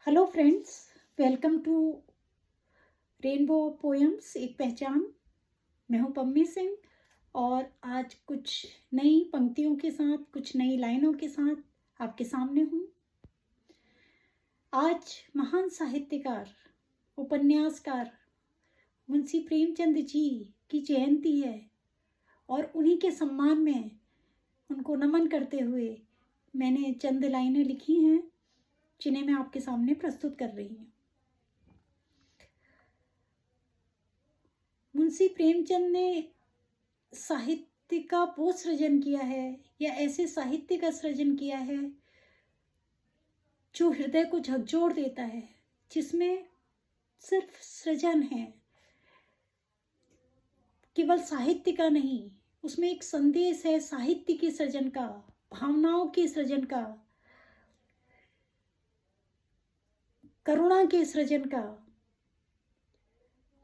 Hello friends, welcome to rainbow poems एक पहचान। मैं हूं पम्मी सिंह और आज कुछ नई पंक्तियों के साथ, कुछ नई लाइनों के साथ आपके सामने हूं। आज महान साहित्यकार, उपन्यासकार मुंशी प्रेमचंद जी की जयंती है और उन्हीं के सम्मान में उनको नमन करते हुए मैंने चंद लाइनें लिखी हैं जिन्हें मैं आपके सामने प्रस्तुत कर रही हूँ। मुंशी प्रेमचंद ने साहित्य का वो सृजन किया है या ऐसे साहित्य का सृजन किया है जो हृदय को झकझोर देता है, जिसमें सिर्फ सृजन है, केवल साहित्य का नहीं, उसमें एक संदेश है साहित्य के सृजन का, भावनाओं के सृजन का, करुणा के सृजन का,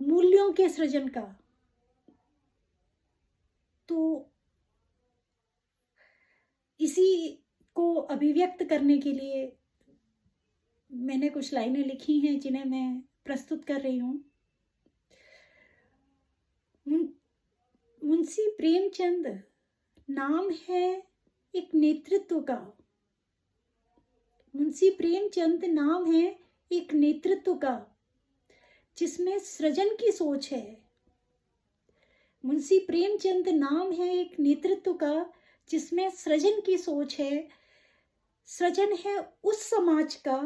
मूल्यों के सृजन का। तो इसी को अभिव्यक्त करने के लिए मैंने कुछ लाइनें लिखी हैं जिन्हें मैं प्रस्तुत कर रही हूँ। मुंशी प्रेमचंद नाम है एक नेतृत्व का। मुंशी प्रेमचंद नाम है एक नेतृत्व का जिसमें सृजन की सोच है। मुंशी प्रेमचंद नाम है एक नेतृत्व का जिसमें सृजन की सोच है। सृजन है उस समाज का,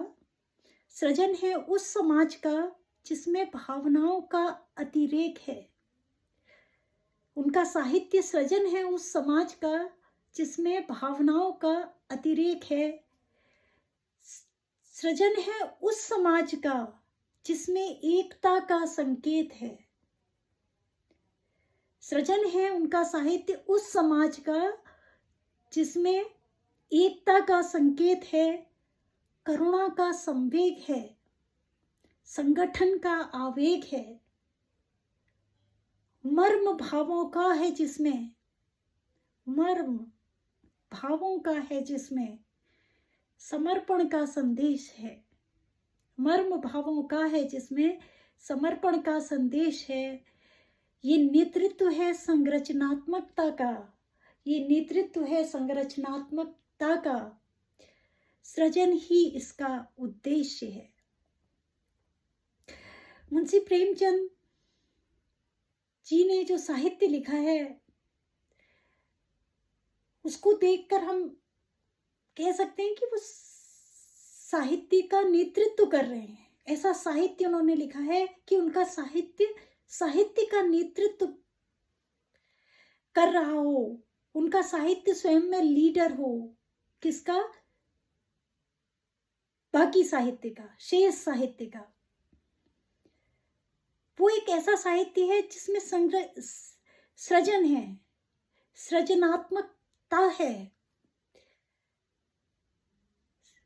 सृजन है उस समाज का जिसमें भावनाओं का अतिरेक है। उनका साहित्य सृजन है उस समाज का जिसमें भावनाओं का अतिरेक है। सृजन है उस समाज का जिसमें एकता का संकेत है। सृजन है उनका साहित्य उस समाज का जिसमें एकता का संकेत है, करुणा का संवेग है, संगठन का आवेग है, मर्म भावों का है जिसमें, मर्म भावों का है जिसमें समर्पण का संदेश है। मर्म भावों का है जिसमें समर्पण का संदेश है। ये नेतृत्व है संरचनात्मकता का, ये नेतृत्व है संरचनात्मकता का। सृजन ही इसका उद्देश्य है। मुंशी प्रेमचंद जी ने जो साहित्य लिखा है उसको देखकर हम कह सकते हैं कि वो साहित्य का नेतृत्व कर रहे हैं। ऐसा साहित्य उन्होंने लिखा है कि उनका साहित्य साहित्य का नेतृत्व कर रहा हो, उनका साहित्य स्वयं में लीडर हो। किसका? बाकी साहित्य का, शेष साहित्य का। वो एक ऐसा साहित्य है जिसमें सृजन है, सृजनात्मकता है,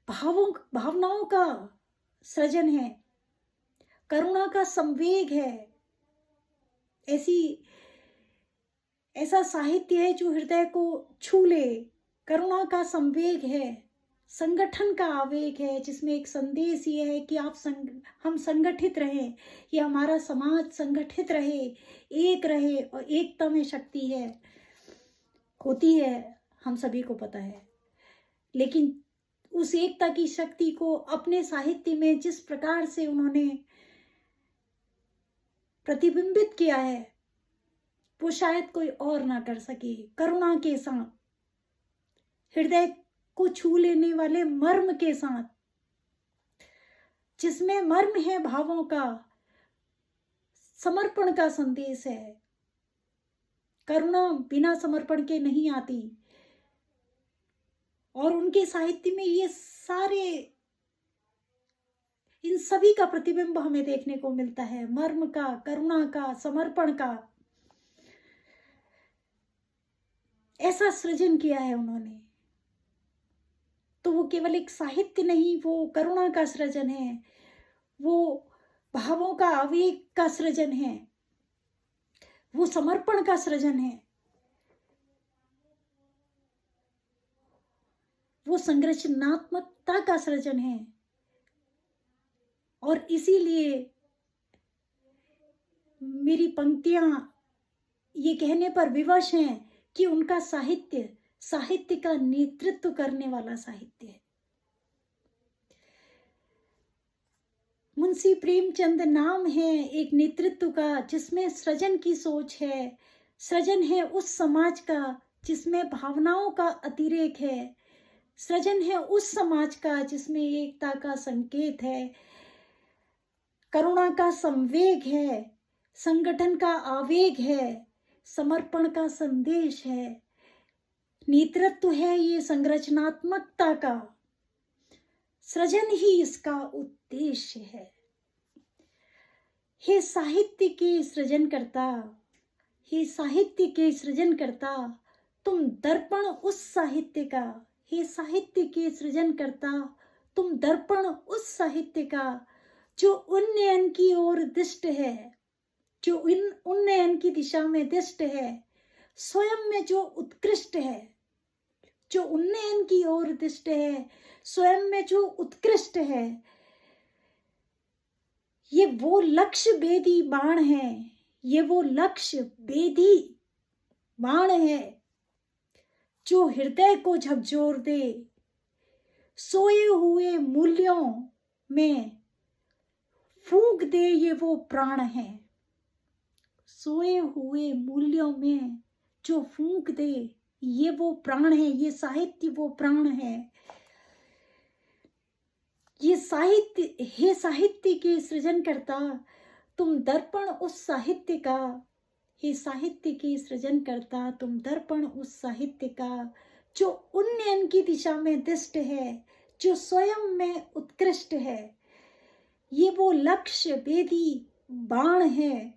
भावनाओं का सृजन है, करुणा का संवेग है। ऐसा साहित्य है जो हृदय को छू ले। करुणा का संवेग है, संगठन का आवेग है, जिसमें एक संदेश ये है कि हम संगठित रहें, ये हमारा समाज संगठित रहे, एक रहे। और एकता में शक्ति है, होती है, हम सभी को पता है। लेकिन उस एकता की शक्ति को अपने साहित्य में जिस प्रकार से उन्होंने प्रतिबिंबित किया है वो शायद कोई और ना कर सके। करुणा के साथ, हृदय को छू लेने वाले मर्म के साथ, जिसमें मर्म है भावों का, समर्पण का संदेश है। करुणा बिना समर्पण के नहीं आती। और उनके साहित्य में ये सारे, इन सभी का प्रतिबिंब हमें देखने को मिलता है। मर्म का, करुणा का, समर्पण का। ऐसा सृजन किया है उन्होंने। तो वो केवल एक साहित्य नहीं, वो करुणा का सृजन है, वो भावों का आवेग का सृजन है, वो समर्पण का सृजन है, वो संरचनात्मकता का सृजन है। और इसीलिए मेरी पंक्तियां ये कहने पर विवश हैं कि उनका साहित्य साहित्य का नेतृत्व करने वाला साहित्य है। मुंशी प्रेमचंद नाम है एक नेतृत्व का जिसमें सृजन की सोच है। सृजन है उस समाज का जिसमें भावनाओं का अतिरेक है। सृजन है उस समाज का जिसमें एकता का संकेत है, करुणा का संवेग है, संगठन का आवेग है, समर्पण का संदेश है। नेतृत्व है ये संरचनात्मकता का, सृजन ही इसका उद्देश्य है। हे साहित्य के सृजनकर्ता, हे साहित्य के सृजनकर्ता, तुम दर्पण उस साहित्य का। हे साहित्य के सृजनकर्ता, तुम दर्पण उस साहित्य का जो उन्नयन की ओर दिष्ट है, जो उन्नयन की दिशा में दिष्ट है, स्वयं में जो उत्कृष्ट है, जो उन्नयन की ओर दिष्ट है, स्वयं में जो उत्कृष्ट है। ये वो लक्ष्य भेदी बाण है, ये वो लक्ष्य भेदी बाण है जो हृदय को झकझोर दे, सोए हुए मूल्यों में फूंक दे। ये वो प्राण है, सोए हुए मूल्यों में जो फूंक दे, ये वो प्राण है। ये साहित्य वो प्राण है। ये साहित्य, हे साहित्य के सृजनकर्ता, तुम दर्पण उस साहित्य का। हे साहित्य के सृजनकर्ता, तुम दर्पण उस साहित्य का जो उन्नयन की दिशा में दिष्ट है, जो स्वयं में उत्कृष्ट है। ये वो लक्ष्य भेदी बाण है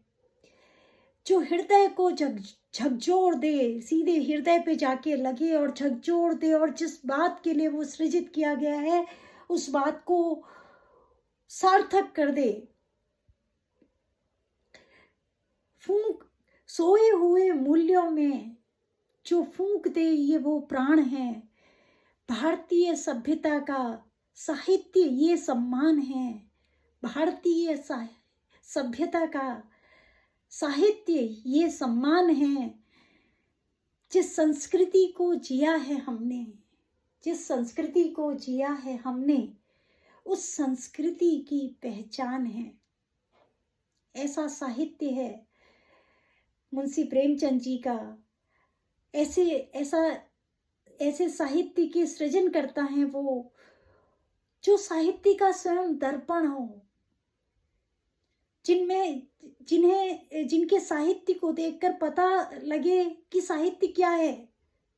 जो हृदय को झकझोर दे, सीधे हृदय पे जाके लगे और झकझोर दे, और जिस बात के लिए वो सृजित किया गया है उस बात को सार्थक कर दे। फूंक, सोए हुए मूल्यों में जो फूंक दे, ये वो प्राण है। भारतीय सभ्यता का साहित्य ये सम्मान है। भारतीय सभ्यता का साहित्य ये सम्मान है। जिस संस्कृति को जिया है हमने, जिस संस्कृति को जिया है हमने, उस संस्कृति की पहचान है। ऐसा साहित्य है मुंशी प्रेमचंद जी का। ऐसे साहित्य के सृजन करता है वो जो साहित्य का स्वयं दर्पण हो, जिनके साहित्य को देखकर पता लगे कि साहित्य क्या है,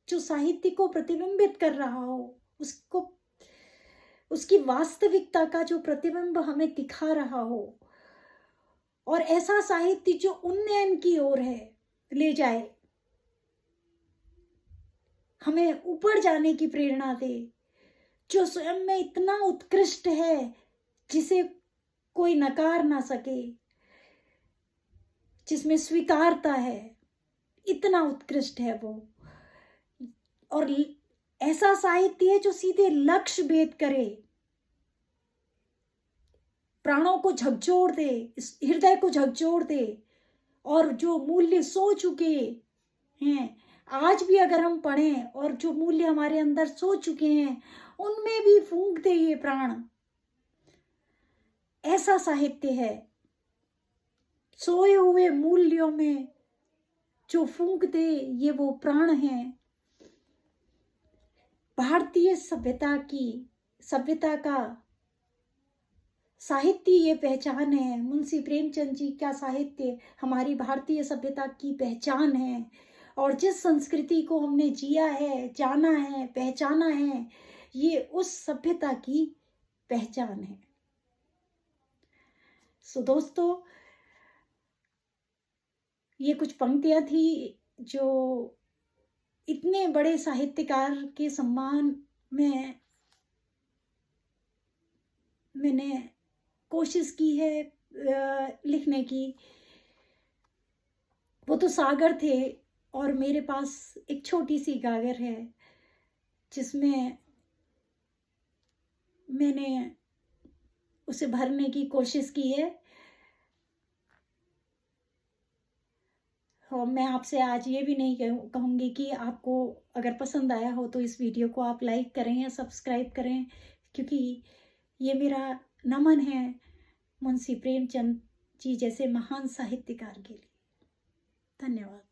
जो साहित्य को प्रतिबिंबित कर रहा हो, उसको, उसकी वास्तविकता का जो प्रतिबिंब हमें दिखा रहा हो। और ऐसा साहित्य जो उन्नयन की ओर है, ले जाए, हमें ऊपर जाने की प्रेरणा दे, जो स्वयं में इतना उत्कृष्ट है जिसे कोई नकार ना सके, जिसमें स्वीकारता है, इतना उत्कृष्ट है वो। और ऐसा साहित्य है जो सीधे लक्ष्य भेद करे, प्राणों को झकझोर दे, हृदय को झकझोर दे, और जो मूल्य सो चुके हैं आज भी अगर हम पढ़ें, और जो मूल्य हमारे अंदर सो चुके हैं उनमें भी फूंक दे ये प्राण। ऐसा साहित्य है, सोए हुए मूल्यों में जो फूंक दे, ये वो प्राण है। भारतीय सभ्यता का साहित्य ये पहचान है। मुंशी प्रेमचंद जी का साहित्य हमारी भारतीय सभ्यता की पहचान है। और जिस संस्कृति को हमने जिया है, जाना है, पहचाना है, ये उस सभ्यता की पहचान है। सो दोस्तों, ये कुछ पंक्तियां थी जो इतने बड़े साहित्यकार के सम्मान में मैंने कोशिश की है लिखने की। वो तो सागर थे और मेरे पास एक छोटी सी गागर है जिसमें मैंने उसे भरने की कोशिश की है। और मैं आपसे आज ये भी नहीं कहूँगी कि आपको अगर पसंद आया हो तो इस वीडियो को आप लाइक करें या सब्सक्राइब करें, क्योंकि ये मेरा नमन है मुंशी प्रेमचंद जी जैसे महान साहित्यकार के लिए। धन्यवाद।